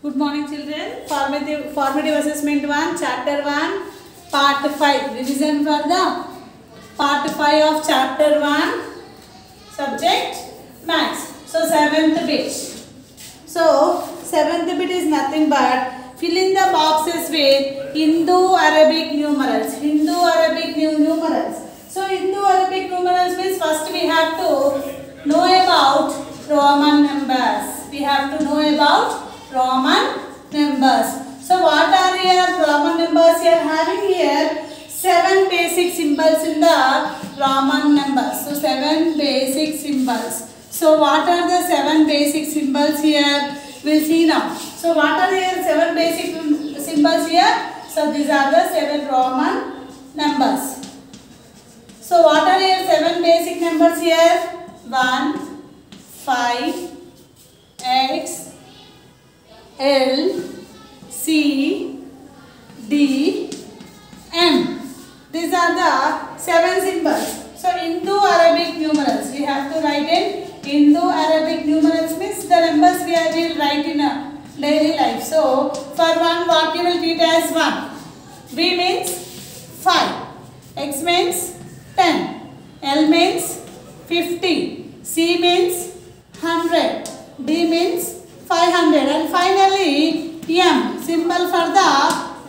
Good morning, children. Formative assessment 1, chapter 1, part 5. Revision for the part 5 of chapter 1, subject maths. So, 7th bit. So, 7th bit is nothing but fill in the boxes with Indo-Arabic numerals. Indo-Arabic numerals. So, Indo-Arabic numerals means first we have to know about Roman numbers. We have to know about Roman numbers. So what are here Roman numbers? Here having here 7 basic symbols in the Roman numbers. So 7 basic symbols. So what are the 7 basic symbols here? We'll see now. So what are here 7 basic symbols here? So these are the 7 Roman numbers. So what are here 7 basic numbers here? 1, 5, X, L, C, D, M. These are the 7 symbols. So Indo-Arabic numerals. We have to write in Indo-Arabic numerals means the numbers we will write in a daily life. So for 1, what you will treat as 1. V means 5. X means 10. L means 50. C means 100. D means 500, and finally M, symbol for the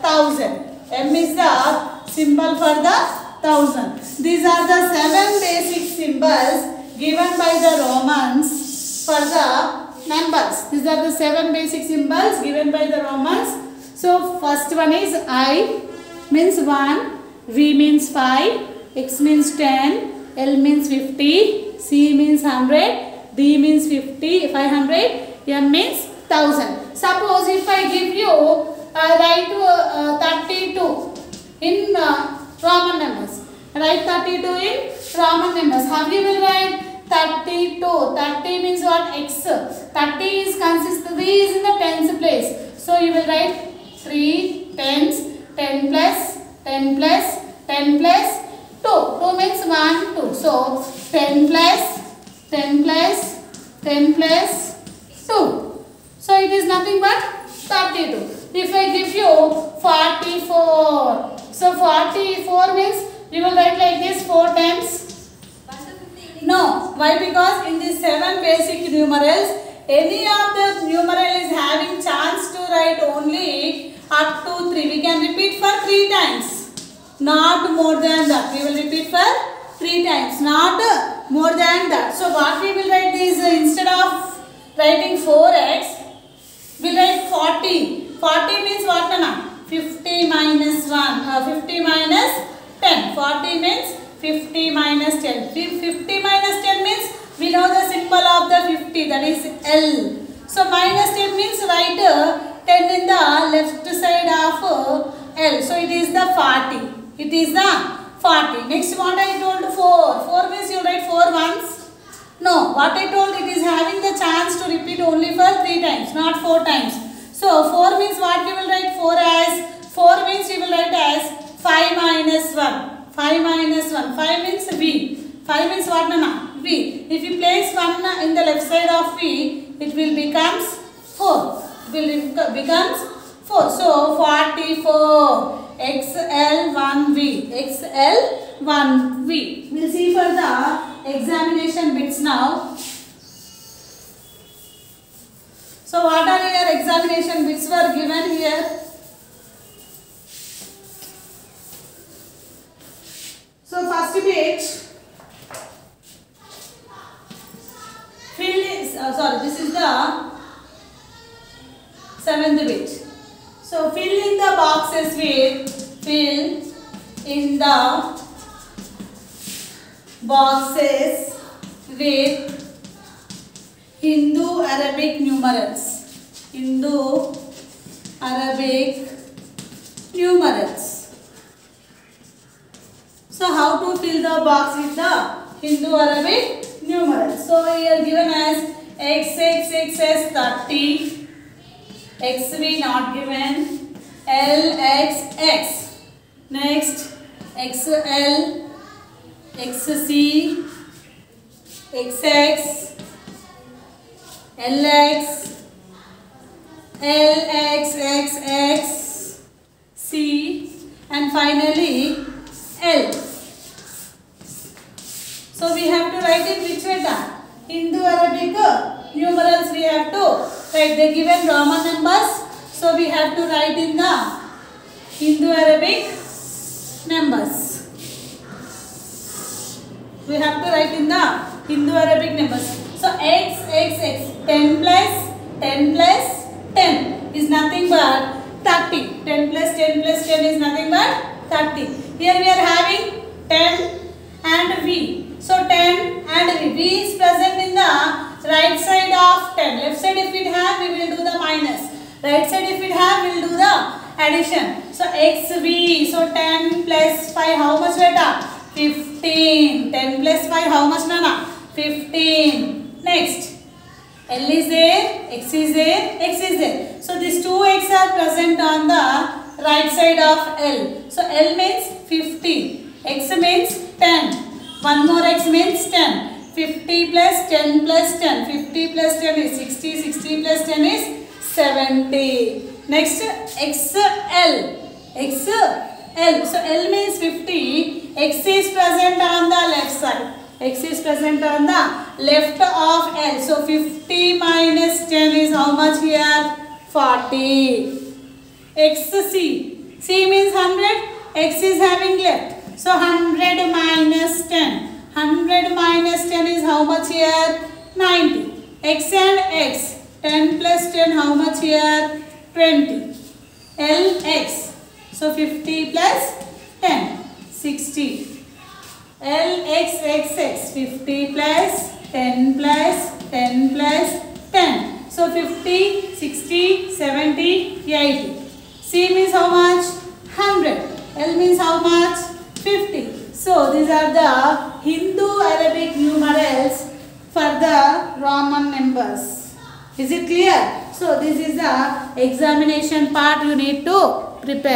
1000. M is the symbol for the 1000. These are the 7 basic symbols given by the Romans for the numbers. These are the 7 basic symbols given by the Romans. So first one is I means 1, V means 5, X means 10, L means 50, C means 100, D means 500, M means 1000. Suppose if I give you write 32 in Roman numbers. Write 32 in Roman numbers. How you will write 32? 30 means what? X. 30 is is in the tens place. So you will write 3 tens, 10 plus 10 plus 10 plus 2. 2 means 1, 2. So 10 plus 10 plus 10 plus 2. So it is nothing but 32. If I give you 44. So 44 means you will write like this 4 times. No. Why? Because in these 7 basic numerals, any of the numeral is having chance to write only up to 3. We can repeat for 3 times. Not more than that. We will repeat for 3 times. Not more than that. So what we will write is instead of writing 4x, we write 40. 40 means what, Nana? 50 minus 1. 50 minus 10. 40 means 50 minus 10. 50 minus 10 means we know the symbol of the 50, that is L. So minus 10 means write 10 in the left side of L. So it is the 40. It is the 40. Next what I told 4. 4 means you write 4 once. No, what I told, it is having the chance to repeat only for 3 times, not 4 times. So 4 means what you will write 4 as? 4 means you will write as 5 minus 1. 5 minus 1. 5 means V. 5 means what, Nana? V. If you place 1 in the left side of V, it will becomes 4. It will becomes 4. So 44. XL1V. XL1V. We'll see for the examination bits now. So what are your examination bits were given here? So first bit, this is the 7th bit. So fill in the boxes with Indo-Arabic numerals. Indo-Arabic numerals. So how to fill the box with the Indo-Arabic numerals? So here given as XX as 30, XV not given, LXX. Next XL, XC, XX, LX, L, X, X, X, C, and finally L. So we have to write it which way down? Indo-Arabic numerals we have to write. They given Roman numbers. So we have to write in the Indo-Arabic numbers. We have to write in the Indo-Arabic numbers. So X, X, X. 10 plus 10 plus 10 is nothing but 30. 10 plus 10 plus 10 is nothing but 30. Here we are having 10 and V. So 10 and V. V is present in the right side of 10. Left side if we have, we will do the minus. Right side if we have, we will do the addition. So XV. So 10 plus 5, how much beta? 15. 10 plus 5, how much nana? 15. Next. L is there, X is there, X is there. So these two X are present on the right side of L. So L means 50. X means 10. One more X means 10. 50 plus 10 plus 10. 50 plus 10 is 60. 60 plus 10 is 70. Next XL. XL. So L means 50. X is present on the left side. X is present on the left of L. So 50 minus 10 is how much here? 40. XC. C means 100. X is having left. So 100 minus 10. 100 minus 10 is how much here? 90. X and X. 10 plus 10 how much here? 20. LX. So 50 plus 10. 60. LXXX. 50 plus 10 plus 10 plus 10. So 50, 60, 70, 80. C means how much? 100. L means how much? 50. So these are the Hindu-Arabic numerals for the Roman numbers. Is it clear? So this is the examination part you need to prepare.